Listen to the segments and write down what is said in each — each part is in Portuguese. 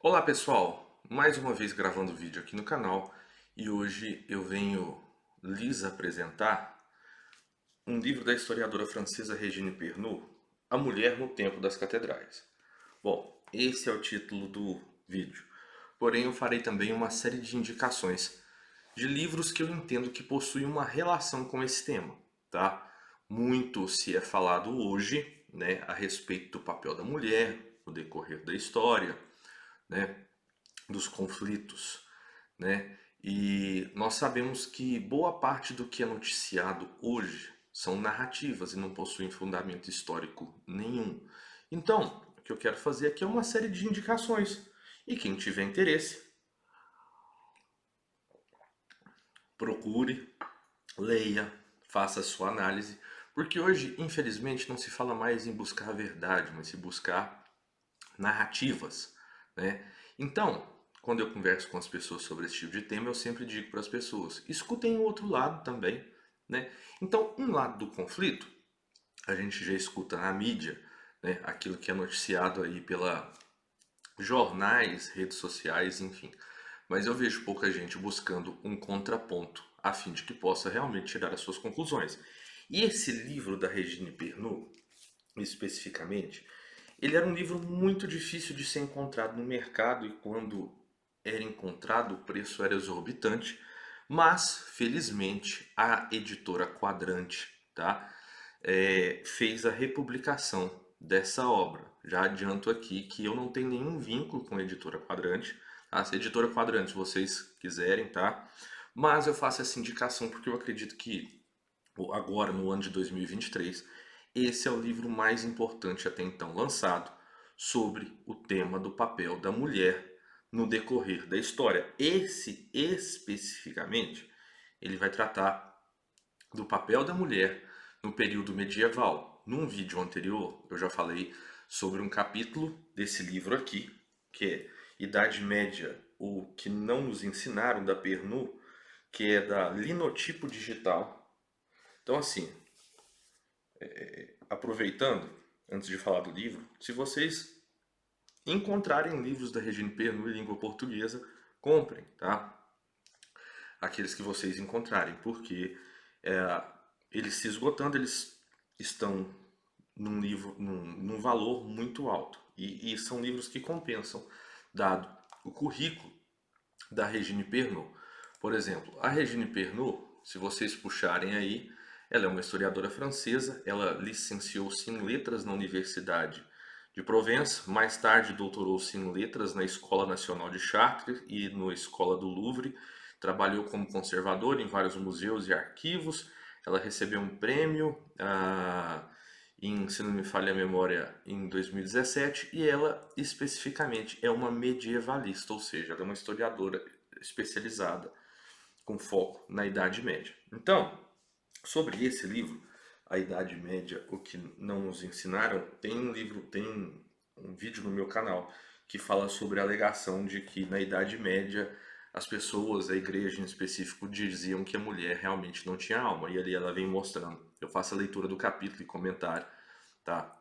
Olá pessoal, mais uma vez gravando vídeo aqui no canal e hoje eu venho lhes apresentar um livro da historiadora francesa Regine Pernod, A Mulher no Tempo das Catedrais. Bom, esse é o título do vídeo, porém eu farei também uma série de indicações de livros que eu entendo que possuem uma relação com esse tema, tá? Muito se é falado hoje, né, a respeito do papel da mulher no decorrer da história, né, dos conflitos, né? E nós sabemos que boa parte do que é noticiado hoje são narrativas e não possuem fundamento histórico nenhum. Então, o que eu quero fazer aqui é uma série de indicações. E quem tiver interesse, procure, leia, faça a sua análise, porque hoje, infelizmente, não se fala mais em buscar a verdade, mas se buscar narrativas, né? Então, quando eu converso com as pessoas sobre esse tipo de tema, eu sempre digo para as pessoas: escutem o outro lado também, né? Então, um lado do conflito, a gente já escuta na mídia, né? Aquilo que é noticiado aí pela jornais, redes sociais, enfim. Mas eu vejo pouca gente buscando um contraponto, a fim de que possa realmente tirar as suas conclusões. E esse livro da Regine Pernod, especificamente, ele era um livro muito difícil de ser encontrado no mercado e quando era encontrado o preço era exorbitante, mas felizmente a editora Quadrante, tá, fez a republicação dessa obra. Já adianto aqui que eu não tenho nenhum vínculo com a editora Quadrante, tá? Se a editora Quadrante vocês quiserem, tá? Mas eu faço essa indicação porque eu acredito que agora no ano de 2023, esse é o livro mais importante até então lançado sobre o tema do papel da mulher no decorrer da história. Esse especificamente, ele vai tratar do papel da mulher no período medieval. Num vídeo anterior, eu já falei sobre um capítulo desse livro aqui, que é Idade Média, o que não nos ensinaram da Pernod, que é da Linotipo Digital. Então, assim, aproveitando, antes de falar do livro, se vocês encontrarem livros da Regine Pernod em língua portuguesa, comprem, tá? Aqueles que vocês encontrarem, porque eles se esgotando, eles estão num valor muito alto. E são livros que compensam, dado o currículo da Regine Pernod. Por exemplo, a Regine Pernod, se vocês puxarem aí, ela é uma historiadora francesa, ela licenciou-se em letras na Universidade de Provence, mais tarde doutorou-se em letras na Escola Nacional de Chartres e na Escola do Louvre, trabalhou como conservadora em vários museus e arquivos, ela recebeu um prêmio se não me falha a memória, em 2017, e ela especificamente é uma medievalista, ou seja, ela é uma historiadora especializada com foco na Idade Média. Então, sobre esse livro, A Idade Média, o que não nos ensinaram, tem um vídeo no meu canal que fala sobre a alegação de que na Idade Média as pessoas, a igreja em específico, diziam que a mulher realmente não tinha alma. E ali ela vem mostrando. Eu faço a leitura do capítulo e comentário, tá?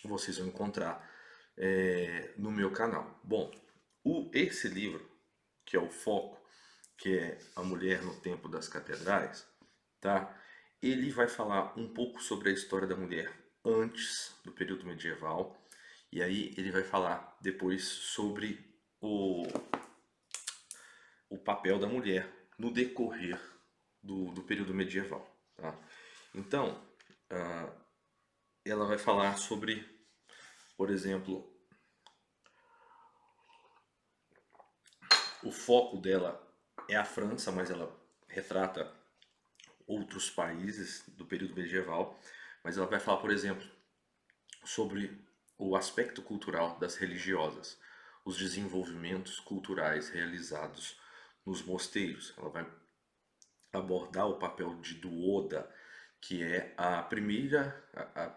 Vocês vão encontrar no meu canal. Bom, esse livro, que é o foco, que é A Mulher no Tempo das Catedrais, tá? Ele vai falar um pouco sobre a história da mulher antes do período medieval, e aí ele vai falar depois sobre o papel da mulher no decorrer do período medieval, tá? Então, ela vai falar sobre, por exemplo, o foco dela é a França, mas ela retrata outros países do período medieval, mas ela vai falar, por exemplo, sobre o aspecto cultural das religiosas, os desenvolvimentos culturais realizados nos mosteiros. Ela vai abordar o papel de Duoda, que é a primeira,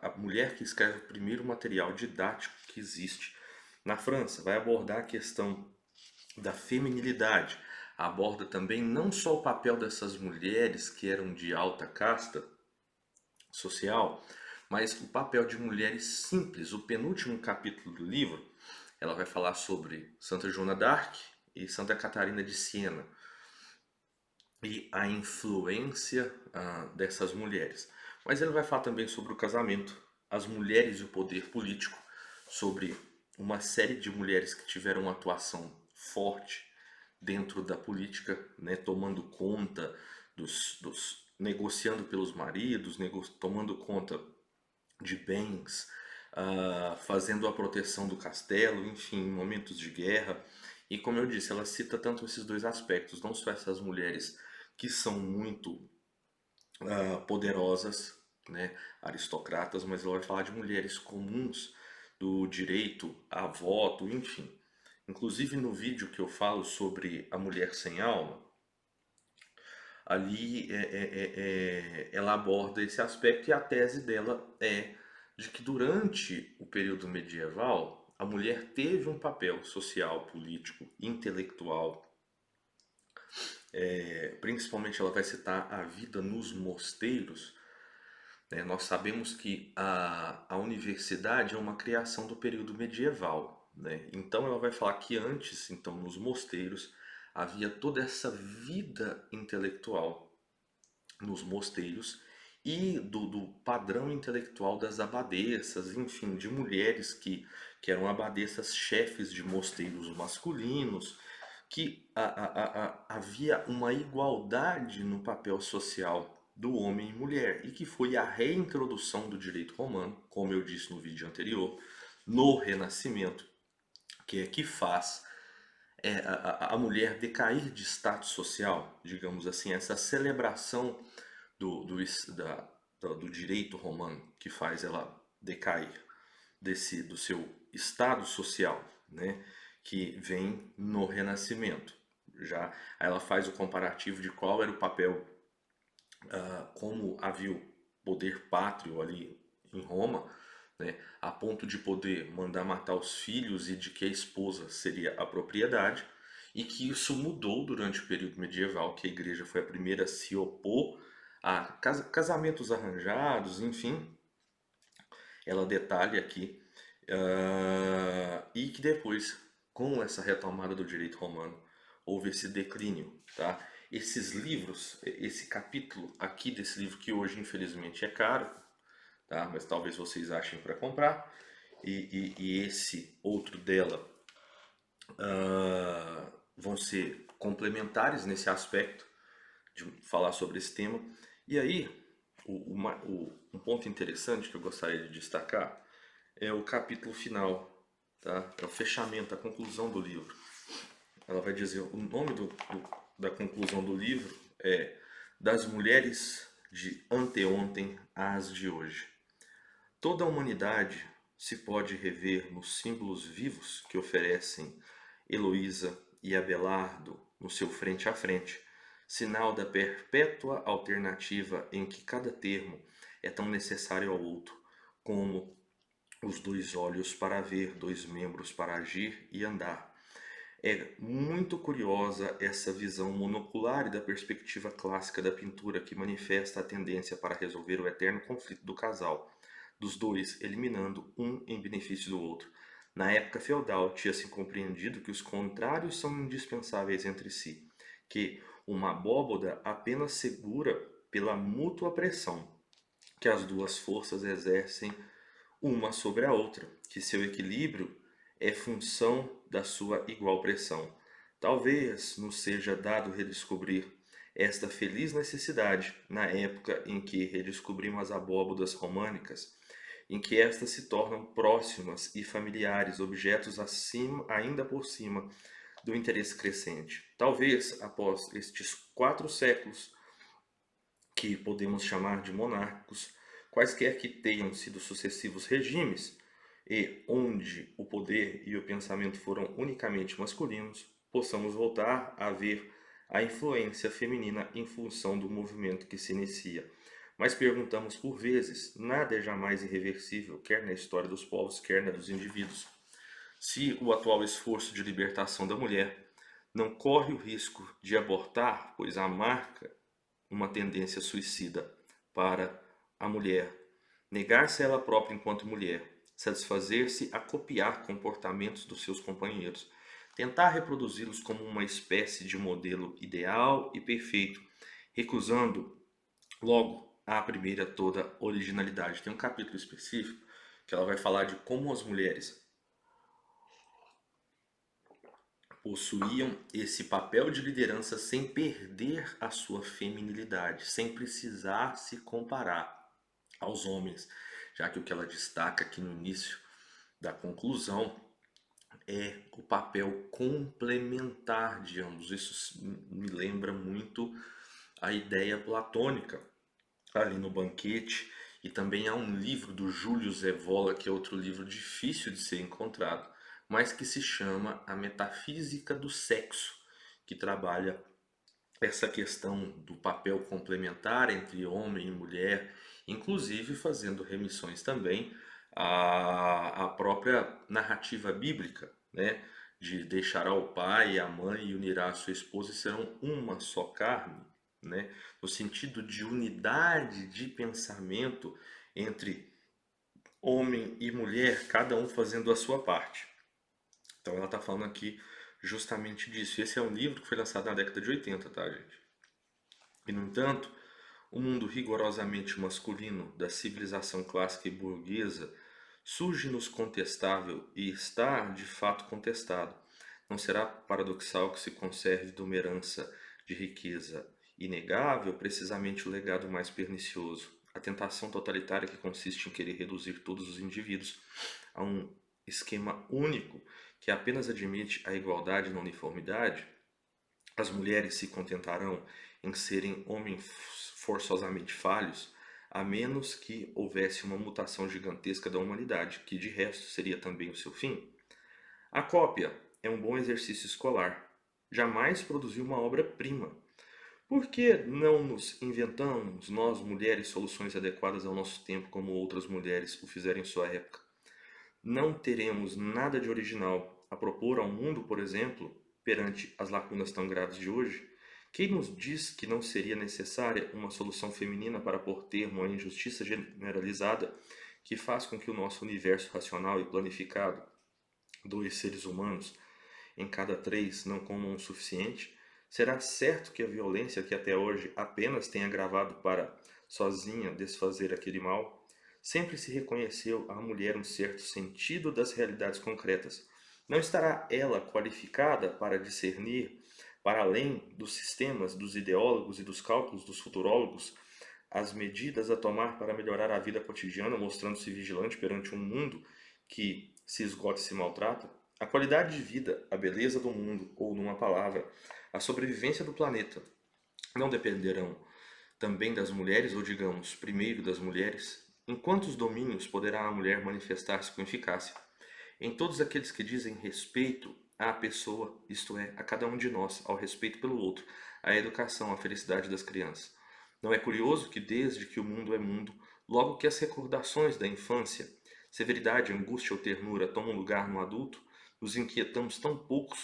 a mulher que escreve o primeiro material didático que existe na França. Vai abordar a questão da feminilidade. Aborda também não só o papel dessas mulheres que eram de alta casta social, mas o papel de mulheres simples. O penúltimo capítulo do livro, ela vai falar sobre Santa Joana d'Arc e Santa Catarina de Siena e a influência dessas mulheres. Mas ele vai falar também sobre o casamento, as mulheres e o poder político, sobre uma série de mulheres que tiveram uma atuação forte dentro da política, né, tomando conta negociando pelos maridos, tomando conta de bens, fazendo a proteção do castelo, enfim, em momentos de guerra. E como eu disse, ela cita tanto esses dois aspectos, não só essas mulheres que são muito poderosas, né, aristocratas, mas ela vai falar de mulheres comuns, do direito a voto, enfim. Inclusive no vídeo que eu falo sobre a mulher sem alma, ali ela aborda esse aspecto e a tese dela é de que durante o período medieval a mulher teve um papel social, político, intelectual, principalmente ela vai citar a vida nos mosteiros, né? Nós sabemos que a universidade é uma criação do período medieval, né? Então ela vai falar que antes, então, nos mosteiros, havia toda essa vida intelectual nos mosteiros e do padrão intelectual das abadesas, enfim, de mulheres que eram abadesas chefes de mosteiros masculinos, que havia uma igualdade no papel social do homem e mulher, e que foi a reintrodução do direito romano, como eu disse no vídeo anterior, no Renascimento, que é que faz a mulher decair de status social, digamos assim, essa celebração do, do, do direito romano que faz ela decair do seu estado social, né, que vem no Renascimento. Já aí ela faz o comparativo de qual era o papel, como havia o poder pátrio ali em Roma, né, a ponto de poder mandar matar os filhos e de que a esposa seria a propriedade, e que isso mudou durante o período medieval, que a igreja foi a primeira a se opor a casamentos arranjados, enfim, ela detalha aqui, e que depois, com essa retomada do direito romano, houve esse declínio, tá? Esses livros, esse capítulo aqui desse livro que hoje infelizmente é caro, tá? Mas talvez vocês achem para comprar, e esse outro dela vão ser complementares nesse aspecto de falar sobre esse tema. E aí, um ponto interessante que eu gostaria de destacar é o capítulo final, tá? É o fechamento, a conclusão do livro. Ela vai dizer, o nome da conclusão do livro é Das Mulheres de Anteontem às de Hoje. Toda a humanidade se pode rever nos símbolos vivos que oferecem Heloísa e Abelardo no seu frente a frente, sinal da perpétua alternativa em que cada termo é tão necessário ao outro, como os dois olhos para ver, dois membros para agir e andar. É muito curiosa essa visão monocular e da perspectiva clássica da pintura que manifesta a tendência para resolver o eterno conflito do casal, dos dois eliminando um em benefício do outro. Na época feudal, tinha-se compreendido que os contrários são indispensáveis entre si, que uma abóboda apenas segura pela mútua pressão que as duas forças exercem uma sobre a outra, que seu equilíbrio é função da sua igual pressão. Talvez nos seja dado redescobrir esta feliz necessidade na época em que redescobrimos as abóbodas românicas, em que estas se tornam próximas e familiares, objetos acima, ainda por cima do interesse crescente. Talvez, após estes 4 séculos, que podemos chamar de monárquicos, quaisquer que tenham sido sucessivos regimes, e onde o poder e o pensamento foram unicamente masculinos, possamos voltar a ver a influência feminina em função do movimento que se inicia. Mas perguntamos por vezes, nada é jamais irreversível, quer na história dos povos, quer na dos indivíduos. Se o atual esforço de libertação da mulher não corre o risco de abortar, pois a marca uma tendência suicida para a mulher, negar-se a ela própria enquanto mulher, satisfazer-se a copiar comportamentos dos seus companheiros, tentar reproduzi-los como uma espécie de modelo ideal e perfeito, recusando logo à primeira toda originalidade. Tem um capítulo específico que ela vai falar de como as mulheres possuíam esse papel de liderança sem perder a sua feminilidade, sem precisar se comparar aos homens, já que o que ela destaca aqui no início da conclusão é o papel complementar de ambos. Isso me lembra muito a ideia platônica ali no Banquete, e também há um livro do Júlio Evola, que é outro livro difícil de ser encontrado, mas que se chama A Metafísica do Sexo, que trabalha essa questão do papel complementar entre homem e mulher, inclusive fazendo remissões também à própria narrativa bíblica, né? De deixará o pai e a mãe e unirá a sua esposa e serão uma só carne, né? No sentido de unidade de pensamento entre homem e mulher, cada um fazendo a sua parte. Então ela está falando aqui justamente disso. Esse é um livro que foi lançado na década de 80, tá, gente? E, no entanto, o mundo rigorosamente masculino da civilização clássica e burguesa surge-nos contestável e está, de fato, contestado. Não será paradoxal que se conserve de uma herança de riqueza inegável precisamente o legado mais pernicioso, a tentação totalitária que consiste em querer reduzir todos os indivíduos a um esquema único que apenas admite a igualdade na uniformidade? As mulheres se contentarão em serem homens forçosamente falhos, a menos que houvesse uma mutação gigantesca da humanidade, que de resto seria também o seu fim? A cópia é um bom exercício escolar. Jamais produziu uma obra-prima. Por que não nos inventamos, nós mulheres, soluções adequadas ao nosso tempo, como outras mulheres o fizeram em sua época? Não teremos nada de original a propor ao mundo, por exemplo, perante as lacunas tão graves de hoje? Quem nos diz que não seria necessária uma solução feminina para pôr termo à injustiça generalizada que faz com que o nosso universo racional e planificado, 2 seres humanos em cada 3, não comam o suficiente? Será certo que a violência que até hoje apenas tem agravado para, sozinha, desfazer aquele mal? Sempre se reconheceu à mulher um certo sentido das realidades concretas. Não estará ela qualificada para discernir, para além dos sistemas, dos ideólogos e dos cálculos dos futurólogos, as medidas a tomar para melhorar a vida cotidiana, mostrando-se vigilante perante um mundo que se esgota e se maltrata? A qualidade de vida, a beleza do mundo, ou, numa palavra, a sobrevivência do planeta, não dependerão também das mulheres, ou digamos, primeiro das mulheres? Em quantos domínios poderá a mulher manifestar-se com eficácia? Em todos aqueles que dizem respeito à pessoa, isto é, a cada um de nós, ao respeito pelo outro, à educação, à felicidade das crianças. Não é curioso que, desde que o mundo é mundo, logo que as recordações da infância, severidade, angústia ou ternura tomam lugar no adulto, nos inquietamos tão pouco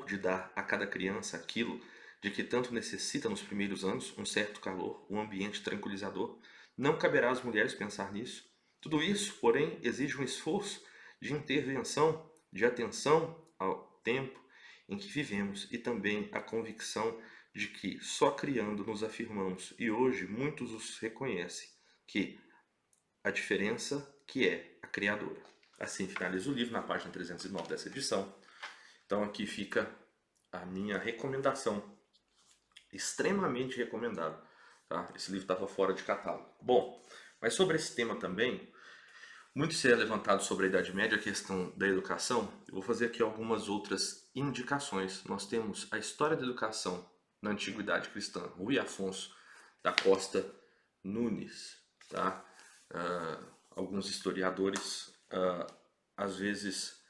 de dar a cada criança aquilo de que tanto necessita nos primeiros anos, um certo calor, um ambiente tranquilizador? Não caberá às mulheres pensar nisso. Tudo isso, porém, exige um esforço de intervenção, de atenção ao tempo em que vivemos e também a convicção de que só criando nos afirmamos, e hoje muitos os reconhecem, que a diferença que é a criadora. Assim finaliza o livro na página 309 dessa edição. Então aqui fica a minha recomendação, extremamente recomendado. Tá? Esse livro estava fora de catálogo. Bom, mas sobre esse tema também, muito se é levantado sobre a Idade Média, a questão da educação. Eu vou fazer aqui algumas outras indicações. Nós temos a história da educação na Antiguidade Cristã, Rui Afonso da Costa Nunes. Tá? Alguns historiadores às vezes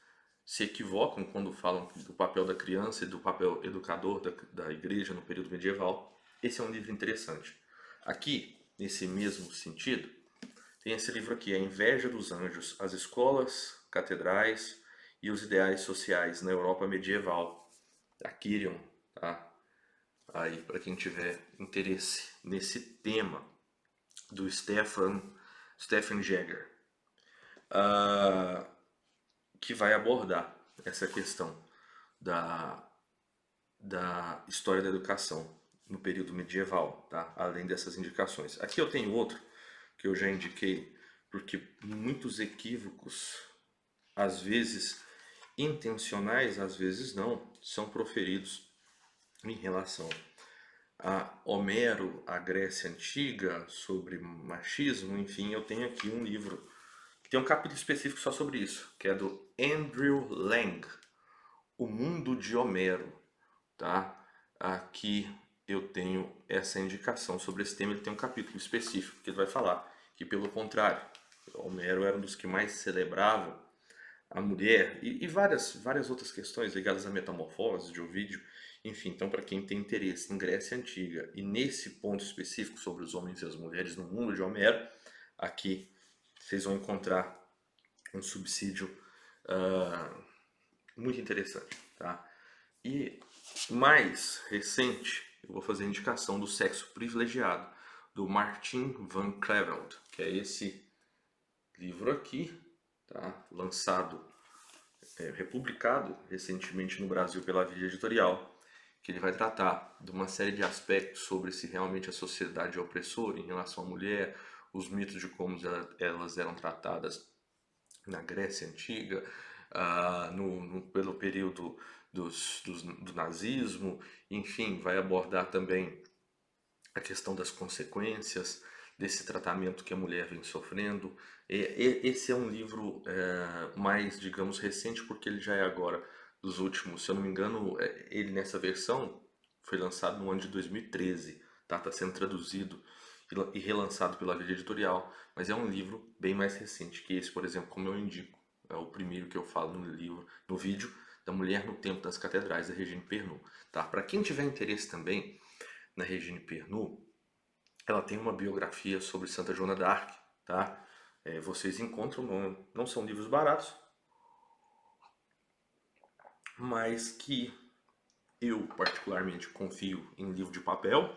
se equivocam quando falam do papel da criança e do papel educador da igreja no período medieval. Esse é um livro interessante. Aqui, nesse mesmo sentido, tem esse livro aqui, A Inveja dos Anjos, as escolas, catedrais e os ideais sociais na Europa medieval, da Quirion, tá? Aí, para quem tiver interesse nesse tema, do Stefan Jäger. que vai abordar essa questão da, da história da educação no período medieval, tá? Além dessas indicações. Aqui eu tenho outro que eu já indiquei, porque muitos equívocos, às vezes intencionais, às vezes não, são proferidos em relação a Homero, a Grécia Antiga, sobre machismo, enfim, eu tenho aqui um livro que tem um capítulo específico só sobre isso, que é do Andrew Lang, O Mundo de Homero, tá? Aqui eu tenho essa indicação sobre esse tema, ele tem um capítulo específico que ele vai falar que, pelo contrário, Homero era um dos que mais celebrava a mulher e várias outras questões ligadas à metamorfose de Ovídio. Enfim, então para quem tem interesse em Grécia Antiga e nesse ponto específico sobre os homens e as mulheres no mundo de Homero, aqui vocês vão encontrar um subsídio muito interessante, tá? E mais recente, eu vou fazer a indicação do Sexo Privilegiado, do Martin van Creveld, que é esse livro aqui, tá? Lançado, republicado recentemente no Brasil pela Via Editorial, que ele vai tratar de uma série de aspectos sobre se realmente a sociedade é opressora em relação à mulher, os mitos de como elas eram tratadas na Grécia Antiga, pelo período do nazismo, enfim, vai abordar também a questão das consequências desse tratamento que a mulher vem sofrendo. Esse é um livro mais, digamos, recente, porque ele já é agora dos últimos, se eu não me engano, ele nessa versão foi lançado no ano de 2013, tá? Está sendo traduzido e relançado pela Via Editorial, mas é um livro bem mais recente que esse, por exemplo, como eu indico. É o primeiro que eu falo no livro, no vídeo, da Mulher no Tempo das Catedrais, da Regine Pernod. Tá? Para quem tiver interesse também na Regine Pernod, ela tem uma biografia sobre Santa Joana d'Arc. Tá? Vocês encontram, não são livros baratos, mas que eu particularmente confio em livro de papel,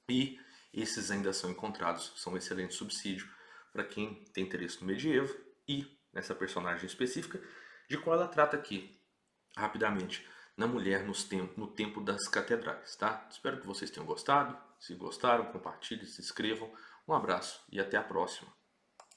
e esses ainda são encontrados, são um excelente subsídio para quem tem interesse no medievo e nessa personagem específica, de qual ela trata aqui, rapidamente, na mulher no tempo das catedrais, tá? Espero que vocês tenham gostado. Se gostaram, compartilhem, se inscrevam. Um abraço e até a próxima.